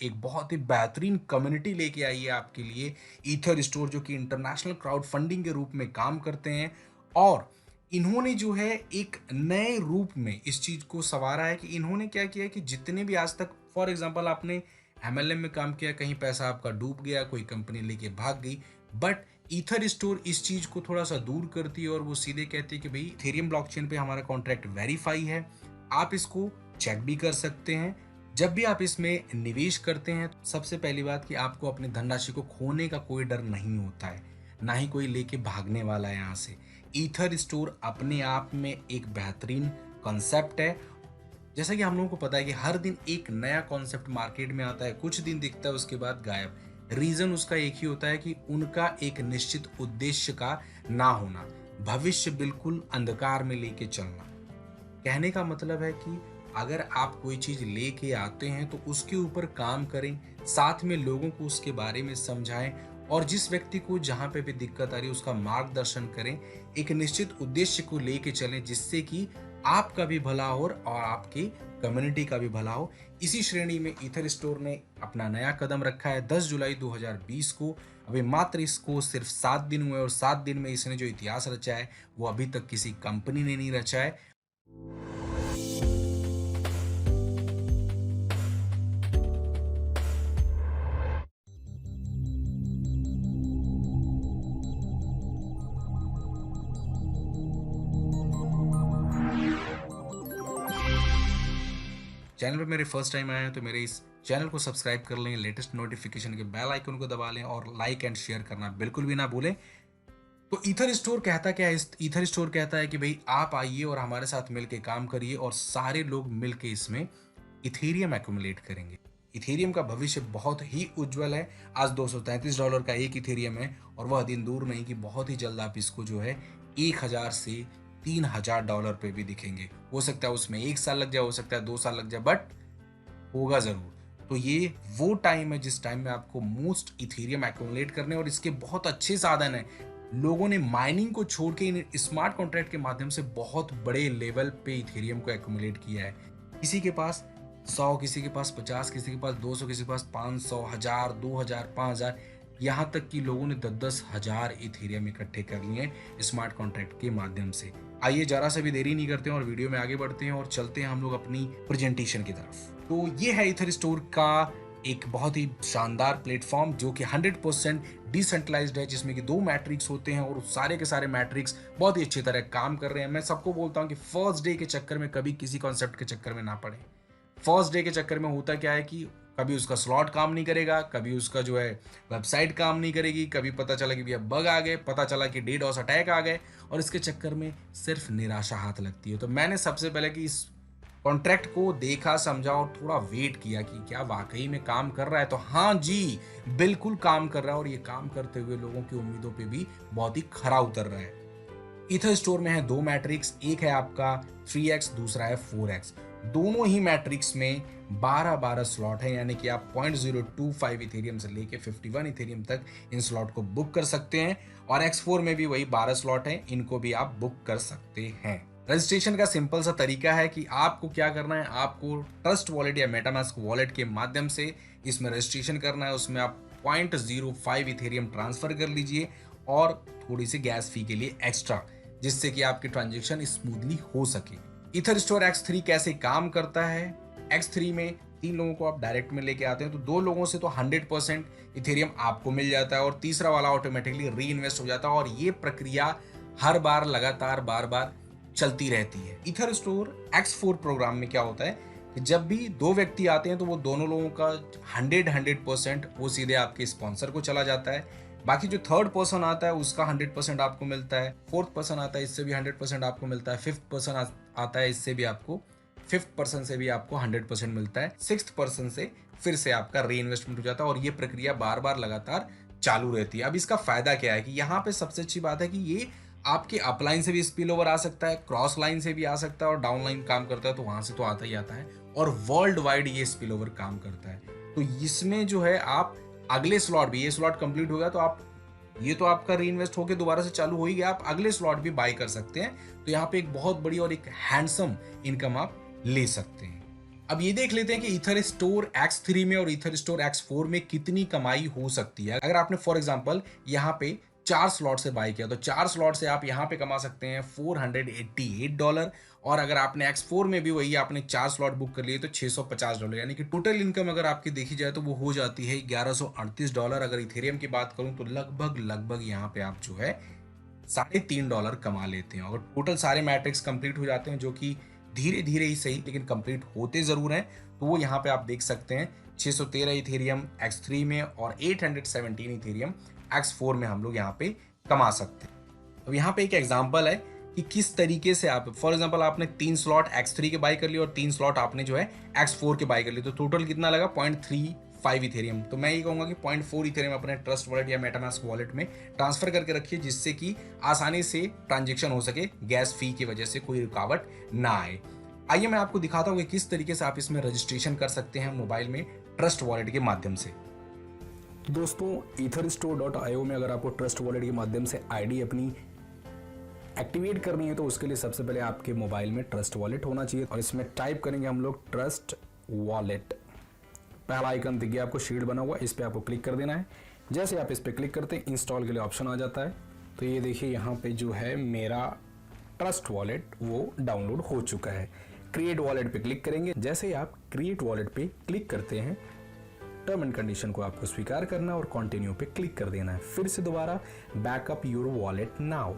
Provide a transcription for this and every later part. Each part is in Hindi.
एक बहुत ही बेहतरीन कम्युनिटी लेके आई है आपके लिए ईथर स्टोर, जो कि इंटरनेशनल क्राउड फंडिंग के रूप में काम करते हैं। और इन्होंने जो है एक नए रूप में इस चीज को संवारा है कि इन्होंने क्या किया है कि जितने भी आज तक, फॉर एग्जांपल आपने एमएलएम में काम किया, कहीं पैसा आपका डूब गया, कोई कंपनी लेके भाग गई, बट ईथर स्टोर इस चीज को थोड़ा सा दूर करती है और वो सीधे कहती है कि भाई इथेरियम ब्लॉकचेन पे हमारा कॉन्ट्रैक्ट वेरीफाई है, आप इसको चेक भी कर सकते हैं। जब भी आप इसमें निवेश करते हैं तो सबसे पहली बात कि आपको अपनी धनराशि को खोने का कोई डर नहीं होता है, ना ही कोई लेके भागने वाला है यहाँ से। ईथर स्टोर अपने आप में एक बेहतरीन कॉन्सेप्ट है। जैसा कि हम लोगों को पता है कि हर दिन एक नया कॉन्सेप्ट मार्केट में आता है, कुछ दिन दिखता है उसके बाद गायब। रीजन उसका एक ही होता है कि उनका एक निश्चित उद्देश्य का ना होना, भविष्य बिल्कुल अंधकार में लेके चलना। कहने का मतलब है कि अगर आप कोई चीज लेके आते हैं तो उसके ऊपर काम करें, साथ में लोगों को उसके बारे में समझाएं, और जिस व्यक्ति को जहां पे भी दिक्कत आ रही है उसका मार्गदर्शन करें। एक निश्चित उद्देश्य को लेके चलें जिससे कि आपका भी भला हो और आपकी कम्युनिटी का भी भला हो। इसी श्रेणी में ईथर स्टोर ने अपना नया कदम रखा है 10 जुलाई 2020 को। अभी मात्र इसको सिर्फ 7 दिन हुए और 7 दिन में इसने जो इतिहास रचा है वो अभी तक किसी कंपनी ने नहीं रचा है। चैनल पे मेरे फर्स्ट टाइम आए हैं तो मेरे इस चैनल को सब्सक्राइब कर लें, लेटेस्ट नोटिफिकेशन के बेल आइकन को दबा लें और लाइक एंड शेयर करना बिल्कुल भी ना भूलें। तो ईथर स्टोर कहता क्या है? ईथर स्टोर कहता है कि भाई आप आइए और हमारे साथ मिलके काम करिए और सारे लोग मिलके इसमें इथेरियम एक्युमुलेट करेंगे। इथेरियम का भविष्य बहुत ही उज्जवल है। आज $233 का एक इथेरियम है और वह दिन दूर नहीं कि बहुत ही जल्द आप इसको जो है 1000 से $3000 पे भी दिखेंगे। हो सकता है उसमें 1 साल लग जाए, हो सकता है 2 साल लग जाए, बट होगा जरूर। तो ये वो टाइम है जिस टाइम में आपको मोस्ट इथेरियम एक्युमुलेट करने, और इसके बहुत अच्छे साधन है। लोगों ने माइनिंग को छोड़ के इन स्मार्ट कॉन्ट्रैक्ट के माध्यम से बहुत बड़े लेवल पे इथेरियम को एक्युमुलेट किया है। किसी के पास 100, किसी के पास 50, किसी के पास 200, किसी के पास 500, 1000, 2000, 5000, यहाँ तक कि लोगों ने 10-10 हजार इथेरियम इकट्ठे कर लिए हैं स्मार्ट कॉन्ट्रैक्ट के माध्यम से। आइए जरा सा भी देरी नहीं करते हैं और वीडियो में आगे बढ़ते हैं और चलते हैं हम लोग अपनी प्रेजेंटेशन की तरफ। तो ये है ईथर स्टोर का एक बहुत ही शानदार प्लेटफॉर्म जो कि 100% डिसेंट्रलाइज्ड है, जिसमें कि 2 मैट्रिक्स होते हैं और सारे के सारे मैट्रिक्स बहुत ही अच्छी तरह काम कर रहे हैं। मैं सबको बोलता हूँ कि फर्स्ट डे के चक्कर में कभी किसी कॉन्सेप्ट के चक्कर में ना पड़े। फर्स्ट डे के चक्कर में होता क्या है कि कभी उसका स्लॉट काम नहीं करेगा, कभी उसका जो है वेबसाइट काम नहीं करेगी, कभी पता चला कि भैया बग आ गए, पता चला कि डीडोस अटैक आ गए, और इसके चक्कर में सिर्फ निराशा हाथ लगती है। तो मैंने सबसे पहले कि इस कॉन्ट्रैक्ट को देखा, समझा और थोड़ा वेट किया कि क्या वाकई में काम कर रहा है। तो हाँ जी, बिल्कुल काम कर रहा है, और ये काम करते हुए लोगों की उम्मीदों पे भी बहुत ही खरा उतर रहा है। ईथर स्टोर में है 2 मैट्रिक्स, एक है आपका 3x, दूसरा है 4x। दोनों ही मैट्रिक्स में 12-12 स्लॉट है, यानी कि आप 0.025 इथेरियम से लेके 51 इथेरियम तक इन स्लॉट को बुक कर सकते हैं। और X4 में भी वही 12 स्लॉट है, इनको भी आप बुक कर सकते हैं। रजिस्ट्रेशन का सिंपल सा तरीका है कि आपको क्या करना है, आपको ट्रस्ट वॉलेट या मेटामास्क वॉलेट के माध्यम से इसमें रजिस्ट्रेशन करना है। उसमें आप 0.05 इथेरियम ट्रांसफर कर लीजिए और थोड़ी सी गैस फी के लिए एक्स्ट्रा, जिससे कि आपकी ट्रांजेक्शन स्मूथली हो सके। ईथर स्टोर X3 कैसे काम करता है? X3 में 3 लोगों को आप डायरेक्ट में लेके आते हैं तो 2 लोगों से तो 100% इथेरियम आपको मिल जाता है और तीसरा वाला ऑटोमेटिकली री इन्वेस्ट हो जाता है, और ये प्रक्रिया हर बार लगातार बार बार चलती रहती है। ईथर स्टोर X4 प्रोग्राम में क्या होता है कि जब भी 2 व्यक्ति आते हैं तो वो दोनों लोगों का 100% वो सीधे आपके स्पॉन्सर को चला जाता है। बाकी जो थर्ड पर्सन आता है उसका 100% आपको मिलता है, फोर्थ पर्सन आता है इससे भी 100% आपको मिलता है, फिफ्थ पर्सन आता है इससे भी आपको, फिफ्थ पर्सन से भी आपको 100% मिलता है, सिक्स्थ पर्सन से फिर से आपका री इन्वेस्टमेंट हो जाता है, और ये प्रक्रिया बार बार लगातार चालू रहती है। अब इसका फायदा क्या है कि यहाँ पे सबसे अच्छी बात है कि ये आपके अपलाइन से भी स्पिल ओवर आ सकता है, क्रॉस लाइन से भी आ सकता है, और डाउन लाइन काम करता है तो वहां से तो आता ही आता है, और वर्ल्ड वाइड ये स्पिल ओवर काम करता है। तो इसमें जो है आप अगले स्लॉट भी, ये स्लॉट कंप्लीट हो गया तो आप, ये तो आपका री इन्वेस्ट होकर दोबारा से चालू हो ही गया, आप अगले स्लॉट भी बाय कर सकते हैं। तो यहाँ पे एक बहुत बड़ी और एक हैंडसम इनकम आप ले सकते हैं। अब ये देख लेते हैं कि ईथर स्टोर X3 में और ईथर स्टोर X4 में कितनी कमाई हो सकती है। अगर आपने फॉर एग्जांपल यहाँ पे 4 स्लॉट से बाय किया तो 4 स्लॉट से आप यहाँ पे कमा सकते हैं $488, और अगर आपने X4 में भी वही आपने 4 स्लॉट बुक कर लिए तो $650, यानी कि टोटल इनकम अगर आपकी देखी जाए तो वो हो जाती है $1138। अगर इथेरियम की बात करूं तो लगभग लगभग यहाँ पे आप जो है $3.5 कमा लेते हैं। अगर टोटल सारे मैट्रिक्स कंप्लीट हो जाते हैं, जो कि धीरे धीरे ही सही लेकिन कंप्लीट होते जरूर हैं, तो वो यहाँ पे आप देख सकते हैं 613 इथेरियम X3 में और 817 इथेरियम X4 में हम लोग यहाँ पे कमा सकते हैं। अब यहाँ पे एक एग्जांपल है कि किस तरीके से आप फॉर एग्जांपल आपने 3 स्लॉट X3 के बाय कर लिए और 3 स्लॉट आपने जो है X4 के बाय कर लिए, तो टोटल कितना लगा 0.35 इथेरियम। तो मैं ये कहूंगा कि 0.4 इथेरियम अपने ट्रस्ट वॉलेट या मेटामास्क वॉलेट में ट्रांसफर करके रखिए, जिससे कि आसानी से ट्रांजेक्शन हो सके, गैस फी की वजह से कोई रुकावट ना आए। आइए मैं आपको दिखाता हूँ कि किस तरीके से आप इसमें रजिस्ट्रेशन कर सकते हैं मोबाइल में ट्रस्ट वॉलेट के माध्यम से। दोस्तों, etherstore.io में अगर आपको ट्रस्ट वॉलेट के माध्यम से आईडी अपनी एक्टिवेट करनी है तो उसके लिए सबसे पहले आपके मोबाइल में ट्रस्ट वॉलेट होना चाहिए, और इसमें टाइप करेंगे हम लोग ट्रस्ट वॉलेट। पहला आइकन दिख गया आपको, शीट बना हुआ, इस पर आपको क्लिक कर देना है। जैसे आप इस पर क्लिक करते हैं इंस्टॉल के लिए ऑप्शन आ जाता है। तो ये देखिए यहाँ पे जो है मेरा ट्रस्ट वॉलेट वो डाउनलोड हो चुका है। क्रिएट वॉलेट पे क्लिक करेंगे। जैसे ही आप क्रिएट वॉलेट पे क्लिक करते हैं, टर्म एंड कंडीशन को आपको स्वीकार करना और कंटिन्यू पे क्लिक कर देना है। फिर से दोबारा बैकअप योर वॉलेट नाउ,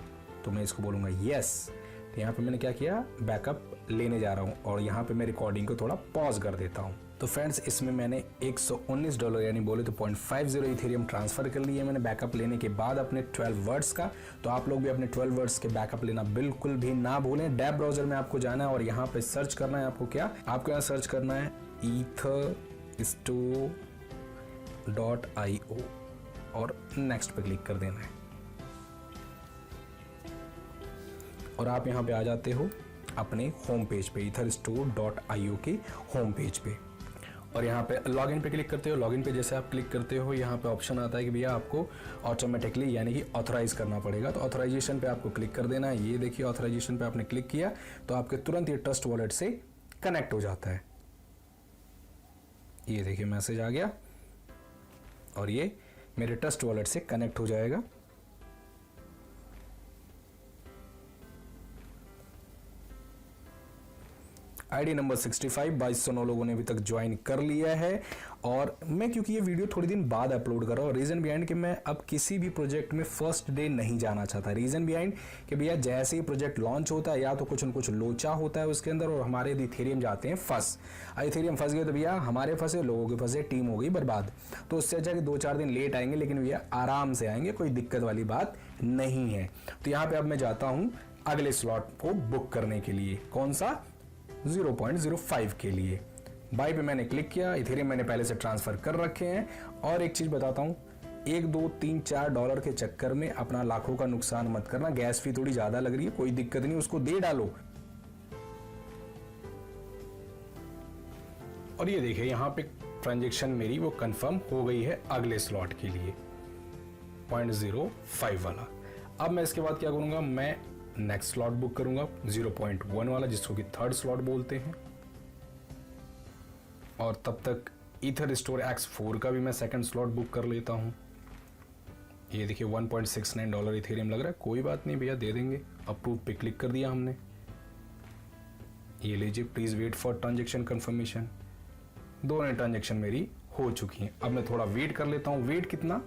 तो मैं इसको बोलूंगा यस। तो यहाँ पे मैंने क्या किया, बैकअप लेने जा रहा हूँ, और यहाँ पे मैं रिकॉर्डिंग को थोड़ा पॉज कर देता हूँ। तो फ्रेंड्स, इसमें मैंने $119 यानी बोले तो 0.50 इथेरियम ट्रांसफर कर लिए मैंने बैकअप लेने के बाद अपने 12 वर्ड्स का। तो आप लोग भी अपने 12 वर्ड्स के बैकअप लेना बिल्कुल भी ना भूलें। डैब ब्राउजर में आपको जाना है और यहाँ पे सर्च करना है। आपको क्या, आपको यहाँ सर्च करना है etherstore.io और नेक्स्ट पे क्लिक कर देना है, और आप यहाँ पे आ जाते हो अपने होम पेज पे, etherstore.io के होम पेज पे, और यहाँ पे लॉगिन पे क्लिक करते हो। लॉगिन पे जैसे आप क्लिक करते हो, यहाँ पे ऑप्शन आता है कि भैया आपको ऑटोमेटिकली यानी कि ऑथराइज करना पड़ेगा। तो ऑथराइजेशन पे आपको क्लिक कर देना है। ये देखिए ऑथराइजेशन पे आपने क्लिक किया तो आपके तुरंत ये ट्रस्ट वॉलेट से कनेक्ट हो जाता है। ये देखिए मैसेज आ गया और ये मेरे ट्रस्ट वॉलेट से कनेक्ट हो जाएगा। आईडी नंबर 65, 2209 लोगों ने अभी तक ज्वाइन कर लिया है। और मैं क्योंकि ये वीडियो थोड़ी दिन बाद अपलोड कर रहा हूँ, रीज़न बिहाइंड कि मैं अब किसी भी प्रोजेक्ट में फर्स्ट डे नहीं जाना चाहता। रीज़न बिहाइंड कि भैया जैसे ही प्रोजेक्ट लॉन्च होता है या तो कुछ न कुछ लोचा होता है उसके अंदर, और हमारे इथेरियम जाते हैं फंस। इथेरियम फंस गए तो भैया हमारे फंसे, लोगों के फंसे, टीम हो गई बर्बाद। तो उससे अच्छा कि 2-4 दिन लेट आएंगे, लेकिन भैया आराम से आएंगे, कोई दिक्कत वाली बात नहीं है। तो यहाँ पर अब मैं जाता हूँ अगले स्लॉट को बुक करने के लिए। कौन सा, 0.05 के लिए। बाई पे मैंने क्लिक किया। इथेरियम मैंने पहले से ट्रांसफर कर रखे हैं। और एक चीज बताता हूं, 1, 2, 3, $4 के चक्कर में अपना लाखों का नुकसान मत करना। गैस फी थोड़ी ज्यादा लग रही है, कोई दिक्कत नहीं, उसको दे डालो। और ये देखिए यहां पे ट्रांजेक्शन मेरी वो कंफर्म हो गई है अगले स्लॉट के लिए, 0.05 वाला। अब मैं इसके बाद क्या करूंगा, मैं नेक्स्ट स्लॉट बुक करूंगा 0.1 वाला, जिसको कि थर्ड स्लॉट बोलते हैं। और तब तक ईथर स्टोर X4 का भी मैं सेकंड स्लॉट बुक कर लेता हूं। ये देखिए $1.69 इथेरियम लग रहा है, कोई बात नहीं भैया, दे देंगे। अप्रूव पे क्लिक कर दिया हमने। ये लीजिए, please wait for transaction confirmation. दोनों ट्रांजेक्शन मेरी हो चुकी हैं। अब मैं थोड़ा वेट कर लेता हूं। वेट कितना,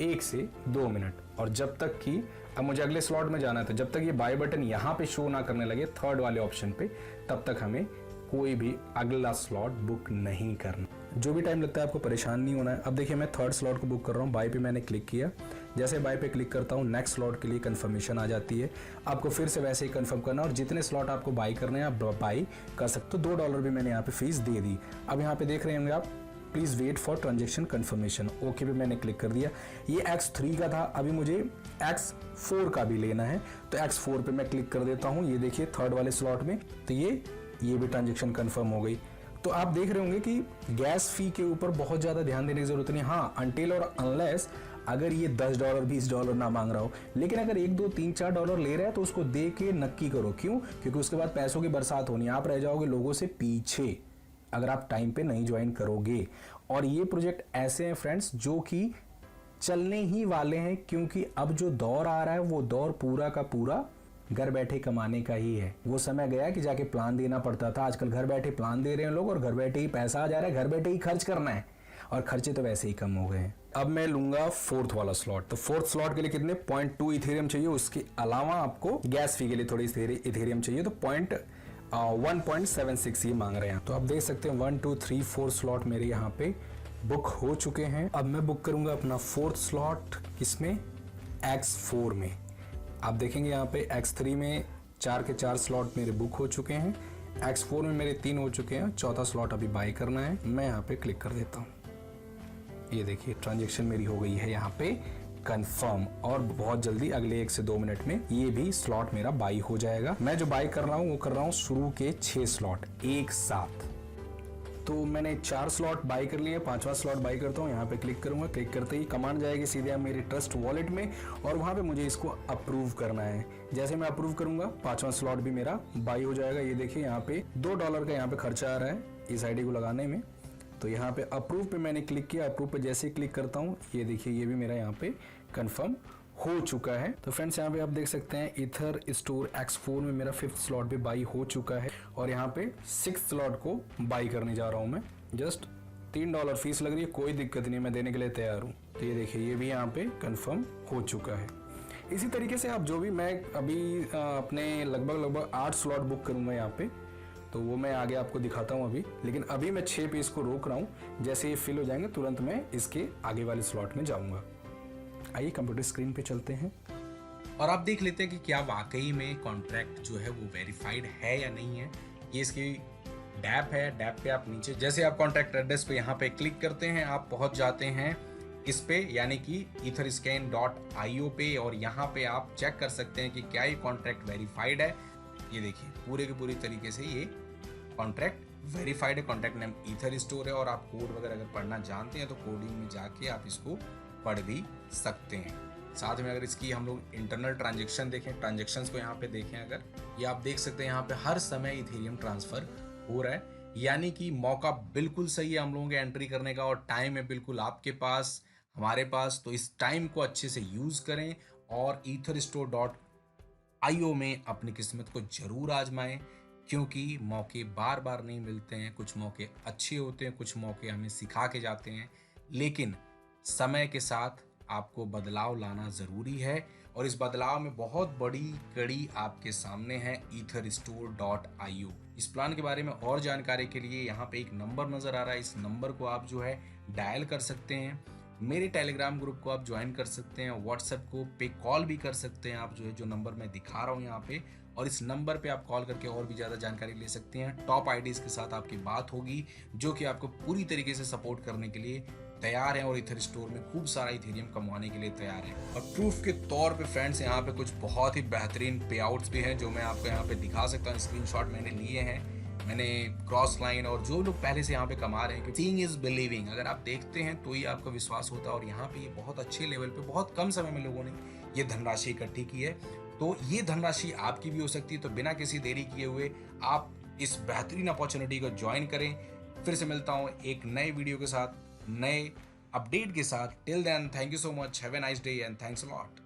1 से 2 मिनट। और जब तक कि अब मुझे अगले स्लॉट में जाना है, तो जब तक ये बाय बटन यहाँ पे शो ना करने लगे थर्ड वाले ऑप्शन पे, तब तक हमें कोई भी अगला स्लॉट बुक नहीं करना। जो भी टाइम लगता है आपको परेशान नहीं होना है। अब देखिए मैं थर्ड स्लॉट को बुक कर रहा हूँ। बाय पे मैंने क्लिक किया। जैसे बाय पे क्लिक करता हूँ, नेक्स्ट स्लॉट के लिए कंफर्मेशन आ जाती है। आपको फिर से वैसे ही कंफर्म करना, और जितने स्लॉट आपको बाय करने हैं आप बाय कर सकते हो। $2 भी मैंने यहाँ पे फीस दे दी। अब यहाँ पे देख रहे होंगे आप, please wait for transaction confirmation. Okay पे मैंने क्लिक कर दिया। ये X3 का था, अभी मुझे X4 का भी लेना है, तो X4 पे मैं क्लिक कर देता हूँ। ये देखिए थर्ड वाले स्लॉट में, तो ये भी ट्रांजेक्शन कंफर्म हो गई। तो आप देख रहे होंगे कि गैस फी के ऊपर बहुत ज़्यादा ध्यान देने की जरूरत नहीं। हाँ, अनटिल और अनलेस अगर ये $10, $20 ना मांग रहा हो, लेकिन अगर 1, 2, 3, $4 ले रहा है तो उसको दे के नक्की करो। क्यों? क्योंकि उसके बाद पैसों की बरसात होनी है, आप रह जाओगे लोगों से पीछे। अगर आप टाइम पे नहीं ज्वाइन करोगे। और ये प्रोजेक्ट ऐसे हैं फ्रेंड्स जो कि चलने ही वाले हैं, क्योंकि अब जो दौर आ रहा है वो दौर पूरा का पूरा घर बैठे कमाने का ही है। वो समय गया कि जाके प्लान देना पड़ता था, आजकल घर बैठे प्लान दे रहे हैं लोग और घर बैठे ही पैसा आ जा रहा है, घर बैठे ही खर्च करना है और खर्चे तो वैसे ही कम हो गए हैं। अब मैं लूंगा फोर्थ वाला स्लॉट। तो फोर्थ स्लॉट के लिए कितने 0.2 इथेरियम चाहिए, उसके अलावा आपको गैस फी के लिए थोड़ी इथेरियम चाहिए, तो 1.76 ये मांग रहे हैं। तो आप देख सकते हैं 1 2 3 4 स्लॉट मेरे यहाँ पे बुक हो चुके हैं। अब मैं बुक करूंगा अपना फोर्थ स्लॉट, किसमें, X4 में। आप देखेंगे यहाँ पे X3 में 4 के 4 स्लॉट मेरे बुक हो चुके हैं, X4 में मेरे 3 हो चुके हैं, चौथा स्लॉट अभी बाय करना है। मैं यहाँ पे क्लिक कर देता हूँ, ये देखिए ट्रांजेक्शन मेरी हो गई है यहाँ पे कंफर्म, और बहुत जल्दी अगले 1 से 2 मिनट में ये भी स्लॉट मेरा बाई हो जाएगा। मैं जो बाई कर रहा हूँ वो कर रहा हूँ शुरू के 6 स्लॉट एक साथ। तो मैंने 4 स्लॉट बाई कर लिए, 5वां स्लॉट बाई करता हूँ, यहाँ पे क्लिक करूंगा। क्लिक करते ही कमांड जाएगी सीधे मेरे ट्रस्ट वॉलेट में और वहाँ पे मुझे इसको अप्रूव करना है। जैसे मैं अप्रूव करूंगा 5वां स्लॉट भी मेरा बाई हो जाएगा। ये देखिए यहाँ पे $2 का यहाँ पे खर्चा आ रहा है इस आईडी को लगाने में। तो यहाँ पे अप्रूव पे मैंने क्लिक किया, अप्रूव पे जैसे ही क्लिक करता हूँ ये देखिए ये भी मेरा यहाँ पे कंफर्म हो चुका है। तो फ्रेंड्स यहाँ पे आप देख सकते हैं ईथर स्टोर X4 में मेरा 5th स्लॉट भी बाई हो चुका है और यहाँ पे 6th स्लॉट को बाई करने जा रहा हूँ मैं। जस्ट $3 फीस लग रही है, कोई दिक्कत नहीं, मैं देने के लिए तैयार हूँ। तो ये देखिए ये भी यहाँ पे कंफर्म हो चुका है। इसी तरीके से आप जो भी, मैं अभी अपने लगभग 8 स्लॉट बुक करूँगा यहाँ पे, तो वो मैं आगे आपको दिखाता हूँ अभी। लेकिन अभी मैं 6 पे इसको रोक रहा हूँ, जैसे ये फिल हो जाएंगे तुरंत मैं इसके आगे वाले स्लॉट में जाऊँगा। आइए कंप्यूटर स्क्रीन पे चलते हैं और आप देख लेते हैं कि क्या वाकई में कॉन्ट्रैक्ट जो है वो वेरीफाइड है या नहीं है। ये इसकी डैप है, डैप पे आप नीचे जैसे आप कॉन्ट्रैक्ट एड्रेस पे यहाँ पे क्लिक करते हैं आप पहुँच जाते हैं इस पे, यानी कि etherscan.io पे, और यहाँ पे आप चेक कर सकते हैं कि क्या ये कॉन्ट्रैक्ट वेरीफाइड है। ये देखिए पूरे के पूरी तरीके से ये कॉन्ट्रैक्ट वेरीफाइड है। कॉन्ट्रैक्ट नेम ईथर स्टोर है और आप कोड वगैरह अगर पढ़ना जानते हैं तो कोडिंग में जाके आप इसको पढ़ भी सकते हैं। साथ में अगर इसकी हम लोग इंटरनल ट्रांजेक्शन देखें, ट्रांजेक्शन्स को यहाँ पे देखें, अगर ये आप देख सकते हैं यहाँ पे हर समय इथेरियम ट्रांसफर हो रहा है, यानी कि मौका बिल्कुल सही है हम लोगों के एंट्री करने का और टाइम है बिल्कुल आपके पास, हमारे पास। तो इस टाइम को अच्छे से यूज करें और etherstore.io में अपनी किस्मत को जरूर आजमाएं, क्योंकि मौके बार बार नहीं मिलते हैं। कुछ मौके अच्छे होते हैं, कुछ मौके हमें सिखा के जाते हैं, लेकिन समय के साथ आपको बदलाव लाना ज़रूरी है और इस बदलाव में बहुत बड़ी कड़ी आपके सामने है etherstore.io। इस प्लान के बारे में और जानकारी के लिए यहाँ पे एक नंबर नज़र आ रहा है, इस नंबर को आप जो है डायल कर सकते हैं। मेरे टेलीग्राम ग्रुप को आप ज्वाइन कर सकते हैं, व्हाट्सएप को पे कॉल भी कर सकते हैं आप जो नंबर मैं दिखा रहा हूँ यहाँ पे, और इस नंबर पे आप कॉल करके और भी ज़्यादा जानकारी ले सकते हैं। टॉप आईडीज़ के साथ आपकी बात होगी जो कि आपको पूरी तरीके से सपोर्ट करने के लिए तैयार है और इथर स्टोर में खूब सारा इथेरियम कमाने के लिए तैयार है। और प्रूफ के तौर पे फ्रेंड्स यहाँ पे कुछ बहुत ही बेहतरीन पे आउट्स भी हैं जो मैं आपको यहाँ पे दिखा सकता हूँ। स्क्रीनशॉट मैंने लिए हैं, मैंने क्रॉस लाइन, और जो लोग पहले से यहाँ पे कमा रहे हैं, सीइंग इज बिलीविंग, अगर आप देखते हैं तो ही आपका विश्वास होता है। और यहाँ पे ये बहुत अच्छे लेवल पे बहुत कम समय में लोगों ने ये धनराशि इकट्ठी की है, तो ये धनराशि आपकी भी हो सकती है। तो बिना किसी देरी किए हुए आप इस बेहतरीन अपॉर्चुनिटी को ज्वाइन करें। फिर से मिलता हूँ एक नए वीडियो के साथ, नए अपडेट के साथ। Till then, thank you so much, have a nice day and thanks a lot.